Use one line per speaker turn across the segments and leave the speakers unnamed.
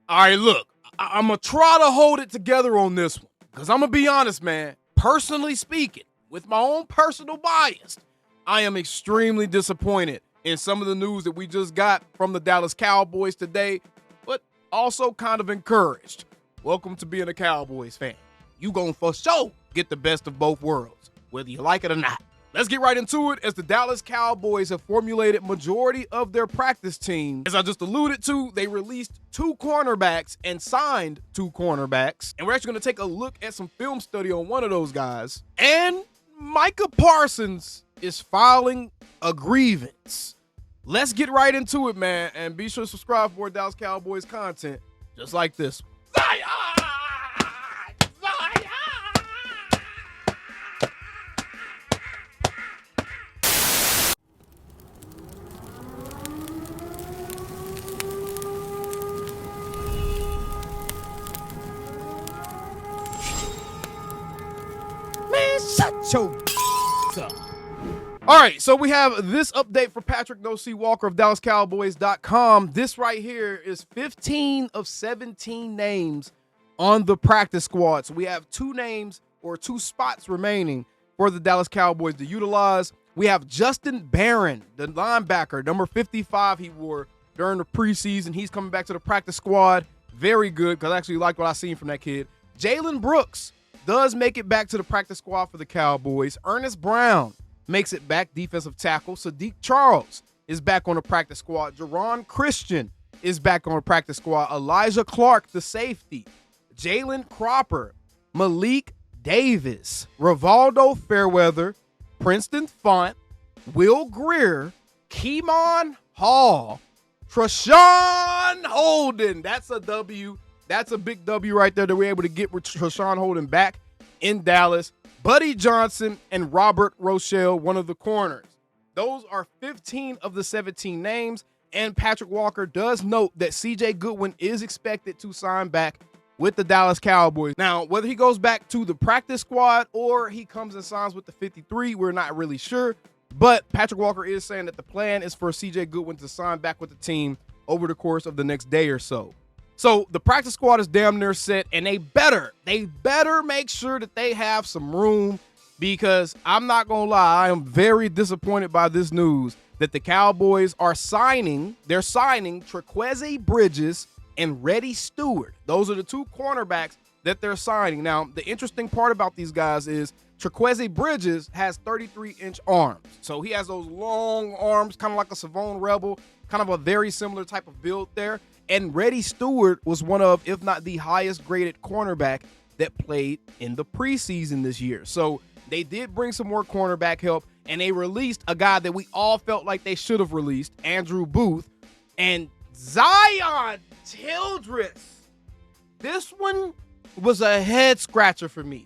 All right, look, I'm going to try to hold it together on this one because I'm going to be honest, man. Personally speaking, with my own personal bias, I am extremely disappointed in some of the news that we just got from the Dallas Cowboys today, but also kind of encouraged. Welcome to being a Cowboys fan. You gon' for sure get the best of both worlds, whether you like it or not. Let's get right into it as the Dallas Cowboys have formulated majority of their practice team. As I just alluded to, they released 2 cornerbacks and signed 2 cornerbacks. And we're actually going to take a look at some film study on one of those guys. And Micah Parsons is filing a grievance. Let's get right into it, man. And be sure to subscribe for more Dallas Cowboys content just like this one. Shut your up. All right, so we have this update for Patrick No C Walker of DallasCowboys.com. This right here is 15 of 17 names on the practice squad. So we have 2 names or 2 spots remaining for the Dallas Cowboys to utilize. We have Justin Barron, the linebacker, number 55 he wore during the preseason. He's coming back to the practice squad. Very good, because I actually like what I've seen from that kid. Jalen Brooks does make it back to the practice squad for the Cowboys. Ernest Brown makes it back, defensive tackle. Sadiq Charles is back on the practice squad. Jerron Christian is back on the practice squad. Elijah Clark, the safety. Jalen Cropper, Malik Davis, Rivaldo Fairweather, Princeton Font, Will Greer, Keemon Hall, Treshawn Holden. That's a W. That's a big W right there that we're able to get with Treshawn Holden back in Dallas. Buddy Johnson and Robert Rochelle, one of the corners. Those are 15 of the 17 names. And Patrick Walker does note that C.J. Goodwin is expected to sign back with the Dallas Cowboys. Now, whether he goes back to the practice squad or he comes and signs with the 53, we're not really sure. But Patrick Walker is saying that the plan is for C.J. Goodwin to sign back with the team over the course of the next day or so. So the practice squad is damn near set, and they better make sure that they have some room, because I'm not going to lie, I am very disappointed by this news that the Cowboys are signing Trikweze Bridges and Reddy Steward. Those are the 2 cornerbacks that they're signing. Now, the interesting part about these guys is Trikweze Bridges has 33-inch arms. So he has those long arms, kind of like a Savone Rebel, kind of a very similar type of build there. And Reddy Steward was one of, if not the highest graded cornerback that played in the preseason this year. So they did bring some more cornerback help, and they released a guy that we all felt like they should have released, Andrew Booth, and Zion Childress. This one was a head scratcher for me.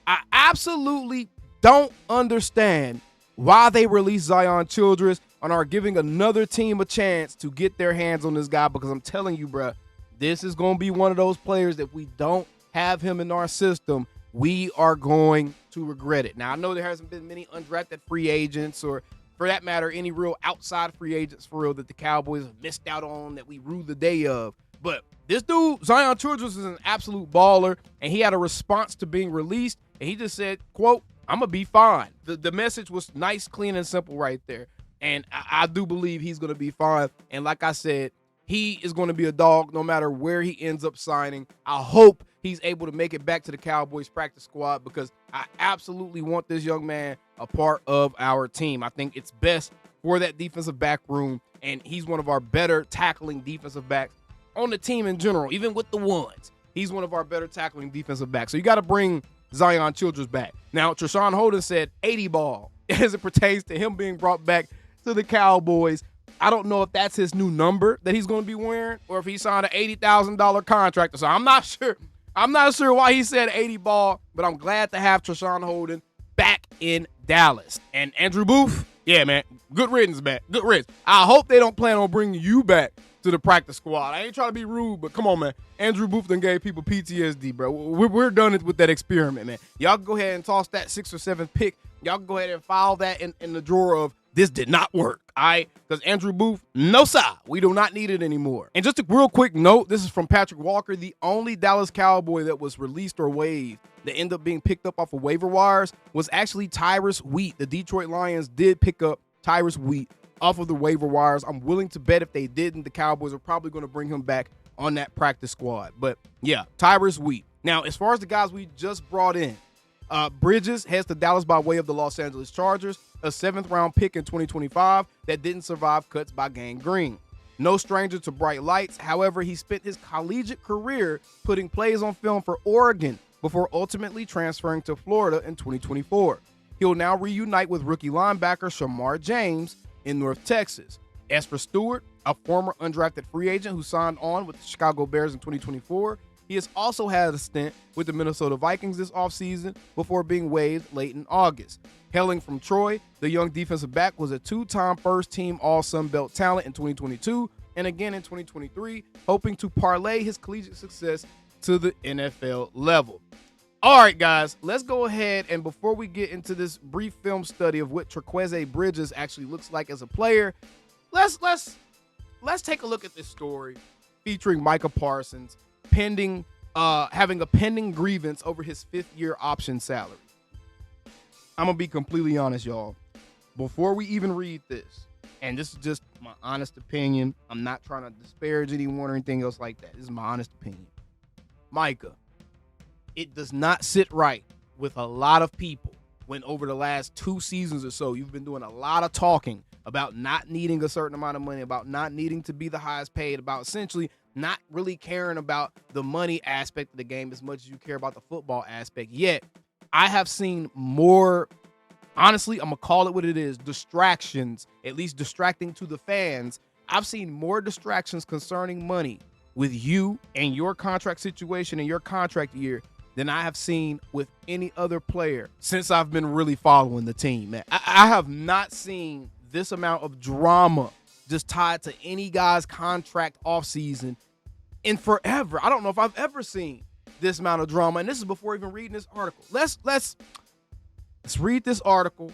I absolutely don't understand why they released Zion Childress and are giving another team a chance to get their hands on this guy, because I'm telling you, bro, this is going to be one of those players that if we don't have him in our system, we are going to regret it. Now, I know there hasn't been many undrafted free agents, or for that matter, any real outside free agents for real that the Cowboys have missed out on that we rue the day of. But this dude, Zion Childress, is an absolute baller, and he had a response to being released, and he just said, quote, "I'm going to be fine." The message was nice, clean, and simple right there. And I do believe he's going to be fine. And like I said, he is going to be a dog no matter where he ends up signing. I hope he's able to make it back to the Cowboys practice squad, because I absolutely want this young man a part of our team. I think it's best for that defensive back room, and he's one of our better tackling defensive backs on the team in general, even with the ones. He's one of our better tackling defensive backs. So you got to bring Zion Childress back. Now, Treshawn Holden said 80 ball as it pertains to him being brought back to the Cowboys. I don't know if that's his new number that he's going to be wearing, or if he signed an $80,000 contract. So I'm not sure. I'm not sure why he said 80 ball, but I'm glad to have Treshawn Holden back in Dallas. And Andrew Booth, yeah, man, good riddance, man. Good riddance. I hope they don't plan on bringing you back to the practice squad. I ain't trying to be rude, but come on, man. Andrew Booth done gave people PTSD, bro. We're done with that experiment, man. Y'all can go ahead and toss that 6th or 7th pick. Y'all can go ahead and file that in the drawer of this did not work. Because Andrew Booth, no sir, we do not need it anymore. And just a real quick note, this is from Patrick Walker. The only Dallas Cowboy that was released or waived that ended up being picked up off of waiver wires was actually Tyrus Wheat. The Detroit Lions did pick up Tyrus Wheat off of the waiver wires. I'm willing to bet if they didn't, the Cowboys are probably going to bring him back on that practice squad. But yeah, Tyrus Wheat. Now, as far as the guys we just brought in, Bridges heads to Dallas by way of the Los Angeles Chargers, a 7th-round pick in 2025 that didn't survive cuts by Gang Green. No stranger to bright lights. However, he spent his collegiate career putting plays on film for Oregon before ultimately transferring to Florida in 2024. He'll now reunite with rookie linebacker Shamar James in North Texas. As for Steward, a former undrafted free agent who signed on with the Chicago Bears in 2024, he has also had a stint with the Minnesota Vikings this offseason before being waived late in August. Hailing from Troy, the young defensive back was a 2-time first-team All-Sun Belt talent in 2022 and again in 2023, hoping to parlay his collegiate success to the NFL level. All right, guys, let's go ahead and before we get into this brief film study of what Trikweze Bridges actually looks like as a player, let's take a look at this story featuring Micah Parsons having a pending grievance over his 5th-year option salary. I'm going to be completely honest, y'all. Before we even read this, and this is just my honest opinion, I'm not trying to disparage anyone or anything else like that. This is my honest opinion. Micah, it does not sit right with a lot of people when over the last 2 seasons or so, you've been doing a lot of talking about not needing a certain amount of money, about not needing to be the highest paid, about essentially not really caring about the money aspect of the game as much as you care about the football aspect. Yet, I have seen more, honestly, I'm going to call it what it is, distractions, at least distracting to the fans. I've seen more distractions concerning money with you and your contract situation and your contract year than I have seen with any other player since I've been really following the team, man. I have not seen this amount of drama just tied to any guy's contract offseason in forever. I don't know if I've ever seen this amount of drama, and this is before even reading this article. Let's read this article.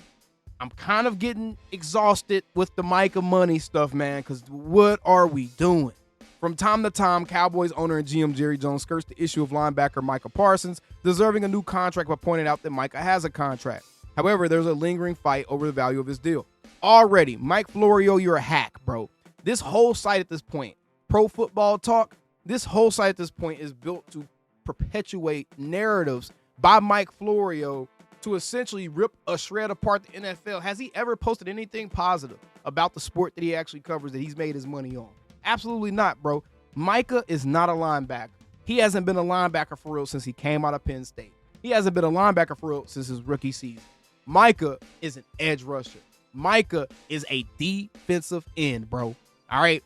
I'm kind of getting exhausted with the Micah money stuff, man, because what are we doing? From time to time, Cowboys owner and GM Jerry Jones skirts the issue of linebacker Micah Parsons deserving a new contract by pointing out that Micah has a contract. However, there's a lingering fight over the value of his deal. Already, Mike Florio, you're a hack, bro. This whole site at this point, Pro Football Talk, this whole site at this point is built to perpetuate narratives by Mike Florio to essentially rip a shred apart the NFL. Has he ever posted anything positive about the sport that he actually covers that he's made his money on? Absolutely not, bro. Micah is not a linebacker. He hasn't been a linebacker for real since he came out of Penn State. He hasn't been a linebacker for real since his rookie season. Micah is an edge rusher. Micah is a defensive end, bro. All right.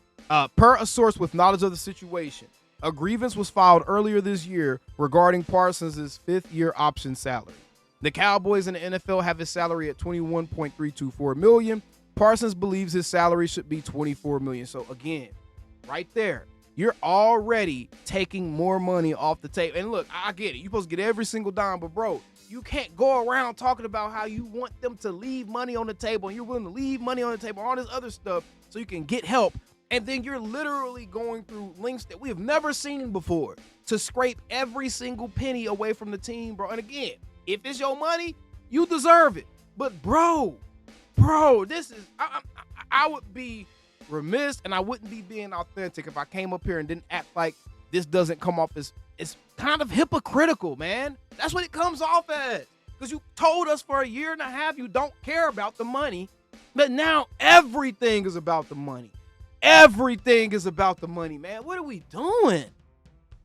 Per a source with knowledge of the situation, a grievance was filed earlier this year regarding Parsons' 5th-year option salary. The Cowboys and the NFL have his salary at $21.324 million. Parsons believes his salary should be $24 million. So again, right there, you're already taking more money off the table. And look, I get it. You're supposed to get every single dime, but bro, you can't go around talking about how you want them to leave money on the table and you're willing to leave money on the table, all this other stuff so you can get help. And then you're literally going through links that we have never seen before to scrape every single penny away from the team, bro. And again, if it's your money, you deserve it. But bro, this is, I would be remiss and I wouldn't be being authentic if I came up here and didn't act like this doesn't come off as, it's kind of hypocritical, man. That's what it comes off as. Because you told us for a year and a half you don't care about the money, but now everything is about the money. Everything is about the money, man. What are we doing?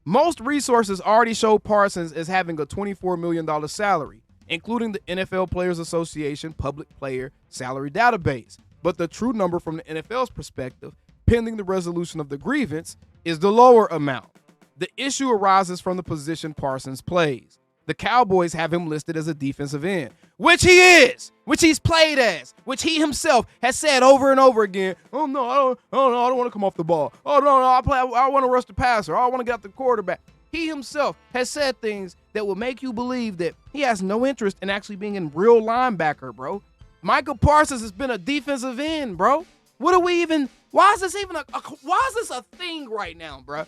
Most resources already show Parsons as having a $24 million salary, including the NFL Players Association public player salary database. But the true number from the NFL's perspective, pending the resolution of the grievance, is the lower amount. The issue arises from the position Parsons plays. The Cowboys have him listed as a defensive end, which he is, which he's played as, which he himself has said over and over again. Oh no, I don't want to come off the ball. Oh no, I want to rush the passer. I want to get out the quarterback. He himself has said things that will make you believe that he has no interest in actually being a real linebacker, bro. Micah Parsons has been a defensive end, bro. What are we even? Why is this even why is this a thing right now, bro?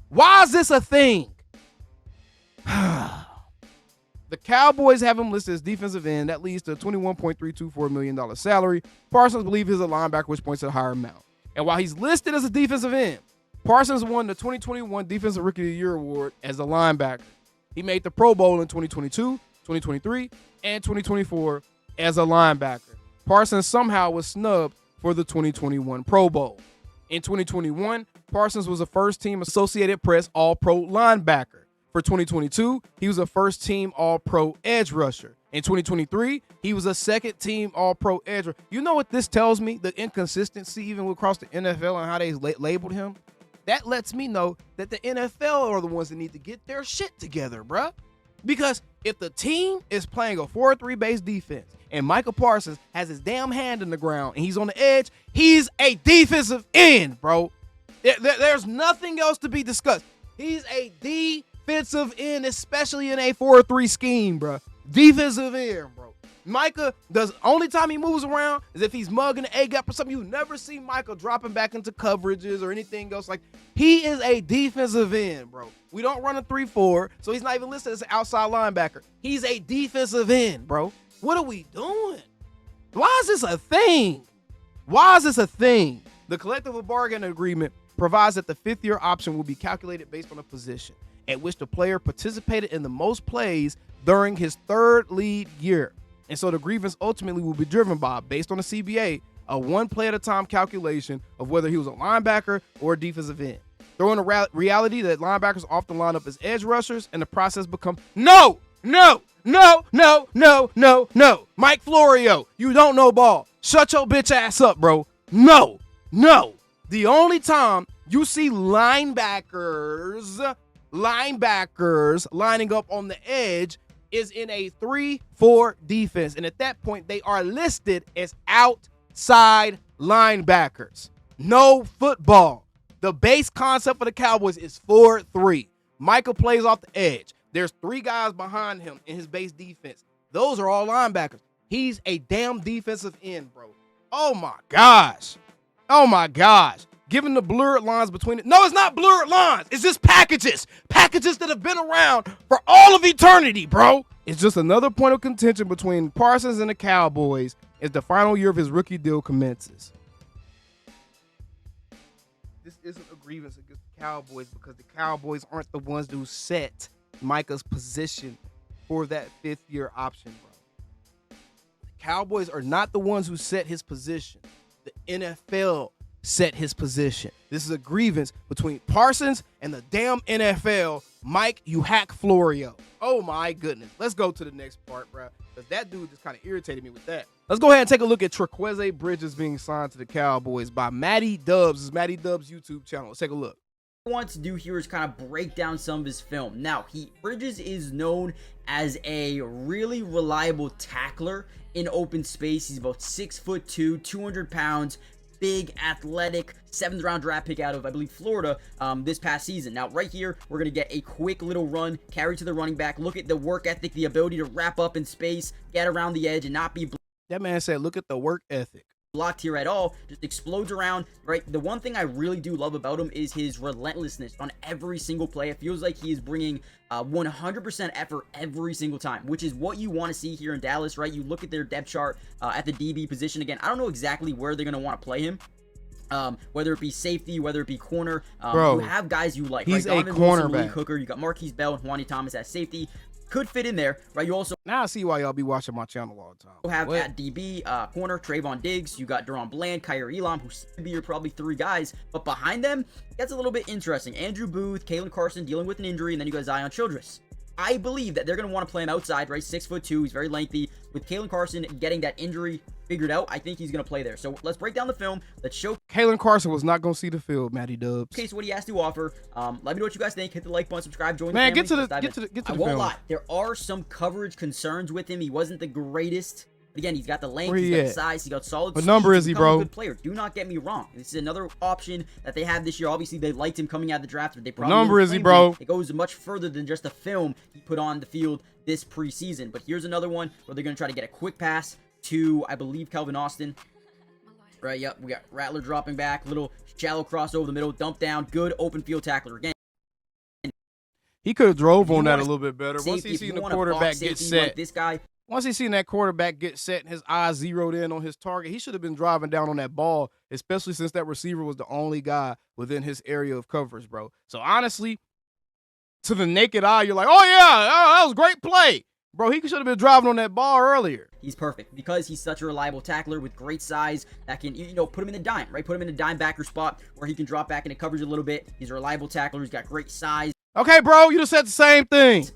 Why is this a thing? The Cowboys have him listed as defensive end. That leads to a $21.324 million salary. Parsons believes he's a linebacker, which points to a higher amount. And while he's listed as a defensive end, Parsons won the 2021 Defensive Rookie of the Year award as a linebacker. He made the Pro Bowl in 2022, 2023, and 2024 as a linebacker. Parsons somehow was snubbed for the 2021 Pro Bowl. In 2021, Parsons was a first-team Associated Press All-Pro linebacker. For 2022, he was a first-team All-Pro edge rusher. In 2023, he was a second-team All-Pro edge rusher. You know what this tells me? The inconsistency even across the NFL and how they labeled him? That lets me know that the NFL are the ones that need to get their shit together, bruh. Because if the team is playing a 4-3 base defense and Micah Parsons has his damn hand in the ground and he's on the edge, he's a defensive end, bro. There's nothing else to be discussed. He's a defensive end, especially in a 4-3 scheme, bro. Defensive end, bro. Micah does only time he moves around is if he's mugging the A-gap or something. You never see Micah dropping back into coverages or anything else. Like, he is a defensive end, bro. We don't run a 3-4, so he's not even listed as an outside linebacker. He's a defensive end, bro. What are we doing? Why is this a thing? Why is this a thing? The collective bargaining agreement provides that the fifth-year option will be calculated based on a position at which the player participated in the most plays during his third lead year. And so the grievance ultimately will be driven by, based on the CBA, a one play at a time calculation of whether he was a linebacker or a defensive end. Throw in a reality that linebackers often line up as edge rushers, and the process becomes no. Mike Florio, you don't know ball. Shut your bitch ass up, bro. No. The only time you see linebackers lining up on the edge is in a 3-4 defense. And at that point, they are listed as outside linebackers. No football. The base concept for the Cowboys is 4-3. Micah plays off the edge. There's 3 guys behind him in his base defense. Those are all linebackers. He's a damn defensive end, bro. Oh my gosh. Given the blurred lines between it. No, it's not blurred lines. It's just packages. Packages that have been around for all of eternity, bro. It's just another point of contention between Parsons and the Cowboys as the final year of his rookie deal commences. This isn't a grievance against the Cowboys because the Cowboys aren't the ones who set Micah's position for that fifth-year option, bro. The Cowboys are not the ones who set his position. The NFL set his position. This is a grievance between Parsons and the damn NFL. Mike, you hack Florio. Oh my goodness. Let's go to the next part, bro. Because that dude just kind of irritated me with that. Let's go ahead and take a look at Trikweze Bridges being signed to the Cowboys by Matty Dubs. This is Matty Dubs' YouTube channel. Let's take a look.
What I want to do here is kind of break down some of his film. Now, Bridges is known as a really reliable tackler in open space. He's about 6'2", 200 pounds, big, athletic, 7th round draft pick out of, I believe, Florida this past season. Now, right here, we're going to get a quick little run, carry to the running back. Look at the work ethic, the ability to wrap up in space, get around the edge, and not be
that man said, look at the work ethic.
Blocked here at all, just explodes around, right? The one thing I really do love about him is his relentlessness on every single play. It feels like he is bringing 100% effort every single time, which is what you want to see here in Dallas, right? You look at their depth chart at the DB position. Again, I don't know exactly where they're going to want to play him. Whether it be safety, whether it be corner,
Bro,
you have guys you like.
He's
right?
a cornerback.
Hooker, you got Marquise Bell and Juani Thomas at safety. Could fit in there, right? You also
now I see why y'all be watching my channel all the time.
have at DB, corner, Trayvon Diggs. You got Deron Bland, Kyrie Elam, who should be your probably 3 guys. But behind them, that's a little bit interesting. Andrew Booth, Kalen Carson dealing with an injury, and then you got Zion Childress. I believe that they're going to want to play him outside, right? 6'2", he's very lengthy. With Kalen Carson getting that injury figured out, I think he's going to play there. So let's break down the film. Let's show
Kalen Carson was not going to see the field, Matty Dubs.
Okay, so what he has to offer. Let me know what you guys think. Hit the like button, subscribe, join
Man,
the family.
get to the
I won't lie. There are some coverage concerns with him. He wasn't the greatest. But again, he's got the length, he's got the size, he's got solid speed.
What number is he, bro?
Good player. Do not get me wrong. This is another option that they have this year. Obviously, they liked him coming out of the draft. But they probably
what number is he, bro?
It goes much further than just the film he put on the field this preseason. But here's another one where they're going to try to get a quick pass to, I believe, Calvin Austin. Right, yep, we got Rattler dropping back, little shallow cross over the middle, dump down, good open field tackler. Again,
he could have drove on that a little bit better.
Safety,
Once he seen the quarterback get set,
like this guy.
Once he seen that quarterback get set and his eyes zeroed in on his target, he should have been driving down on that ball, especially since that receiver was the only guy within his area of coverage, bro. So honestly, to the naked eye, you're like, oh yeah, that was a great play. Bro, he should have been driving on that ball earlier.
He's perfect because he's such a reliable tackler with great size that can, put him in the dime, right? Put him in a dime backer spot where he can drop back into coverage a little bit. He's a reliable tackler. He's got great size.
Okay, bro, you just said the same thing.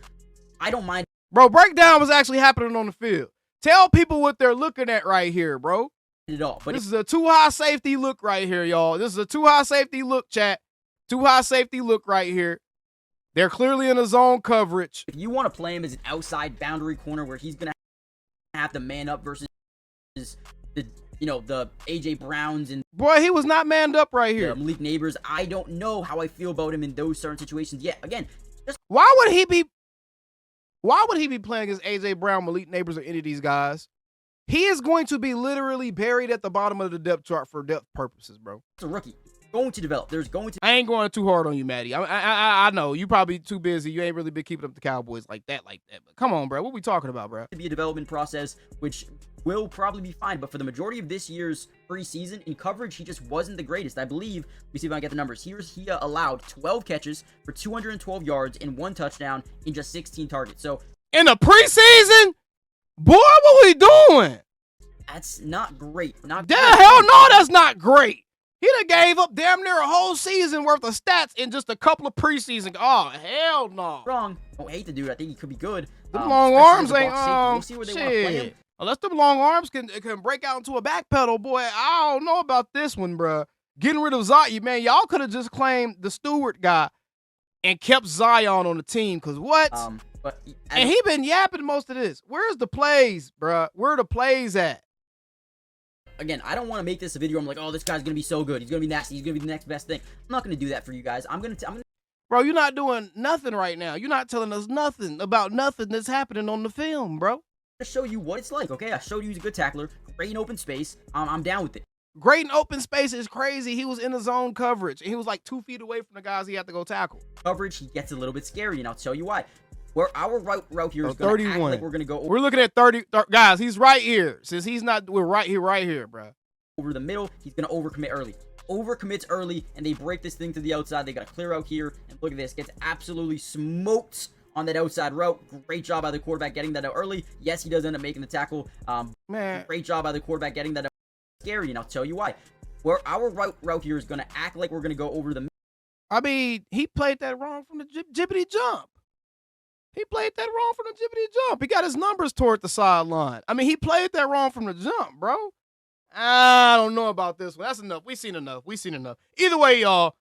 I don't mind.
Bro, breakdown was actually happening on the field. Tell people what they're looking at right here, bro.
At all, but
this is a too high safety look right here, y'all. This is a too high safety look, chat. Too high safety look right here. They're clearly in a zone coverage.
If you want to play him as an outside boundary corner where he's going to have to man up versus the AJ Browns and
boy, he was not manned up right here.
Malik Neighbors, I don't know how I feel about him in those certain situations. Yeah, again,
why would he be playing against AJ Brown, Malik Neighbors, or any of these guys? He is going to be literally buried at the bottom of the depth chart for depth purposes, bro.
It's a rookie. Going to develop. There's going to.
I ain't going too hard on you, Maddie. I know you probably too busy. You ain't really been keeping up the Cowboys like that. But come on, bro. What we talking about, bro?
To be a development process, which will probably be fine. But for the majority of this year's preseason in coverage, he just wasn't the greatest. I believe. Let me see if I can get the numbers. He allowed 12 catches for 212 yards and 1 touchdown in just 16 targets. So
in the preseason, boy, what we doing?
That's not great. Not
great. Hell no, that's not great. He done gave up damn near a whole season worth of stats in just a couple of preseason. Oh, hell no.
Wrong. I don't hate the dude. I think he could be good.
The long arms ain't,
we'll see where they want to play him.
Unless the long arms can break out into a back pedal, boy, I don't know about this one, bro. Getting rid of Zion, man, y'all could have just claimed the Steward guy and kept Zion on the team, because what? And he been yapping most of this. Where's the plays, bro? Where are the plays at?
Again, I don't want to make this a video. I'm like, oh, this guy's going to be so good. He's going to be nasty. He's going to be the next best thing. I'm not going to do that for you guys.
Bro, you're not doing nothing right now. You're not telling us nothing about nothing that's happening on the film, bro.
To show you what it's like, okay? I showed you he's a good tackler. Great in open space. I'm down with it.
Great in open space is crazy. He was in the zone coverage, and he was like 2 feet away from the guys he had to go tackle.
Coverage, he gets a little bit scary, and I'll tell you why. Where our route here is going to act like we're going to go over.
We're looking at 30. Guys, he's right here. Since he's not, we're right here, bro.
Over the middle, he's going to overcommit early. Overcommits early, and they break this thing to the outside. They got to clear out here, and look at this. Gets absolutely smoked on that outside route. Great job by the quarterback getting that out early. Yes, he does end up making the tackle.
Man.
Great job by the quarterback getting that out. Scary, and I'll tell you why. Where our route here is going to act like we're going to go over the middle.
I mean, he played that wrong from the jibbity jump. He played that wrong from the jibbity jump. He got his numbers toward the sideline. I mean, he played that wrong from the jump, bro. I don't know about this one. That's enough. We seen enough. Either way, y'all.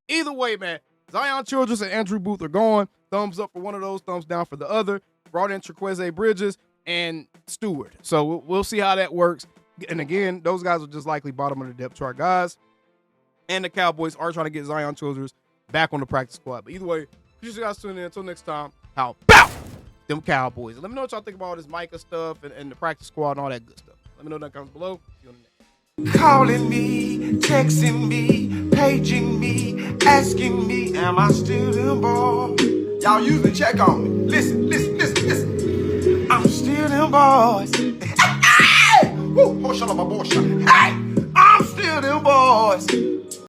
Either way, man. Zion Childress and Andrew Booth are gone. Thumbs up for one of those, thumbs down for the other. Brought in Trikweze Bridges and Steward. So we'll see how that works. And again, those guys are just likely bottom of the depth chart guys. And the Cowboys are trying to get Zion Childress back on the practice squad. But either way, appreciate you guys tuning in. Until next time, how about them Cowboys? And let me know what y'all think about all this Micah stuff and the practice squad and all that good stuff. Let me know in the comments below. See you on the next.
Calling me, texting me, paging me, asking me, am I still them boys? Y'all usually check on me. Listen. I'm still them boys. Hey! Woo! Oh, shut up, my boy. Hey! I'm still them boys.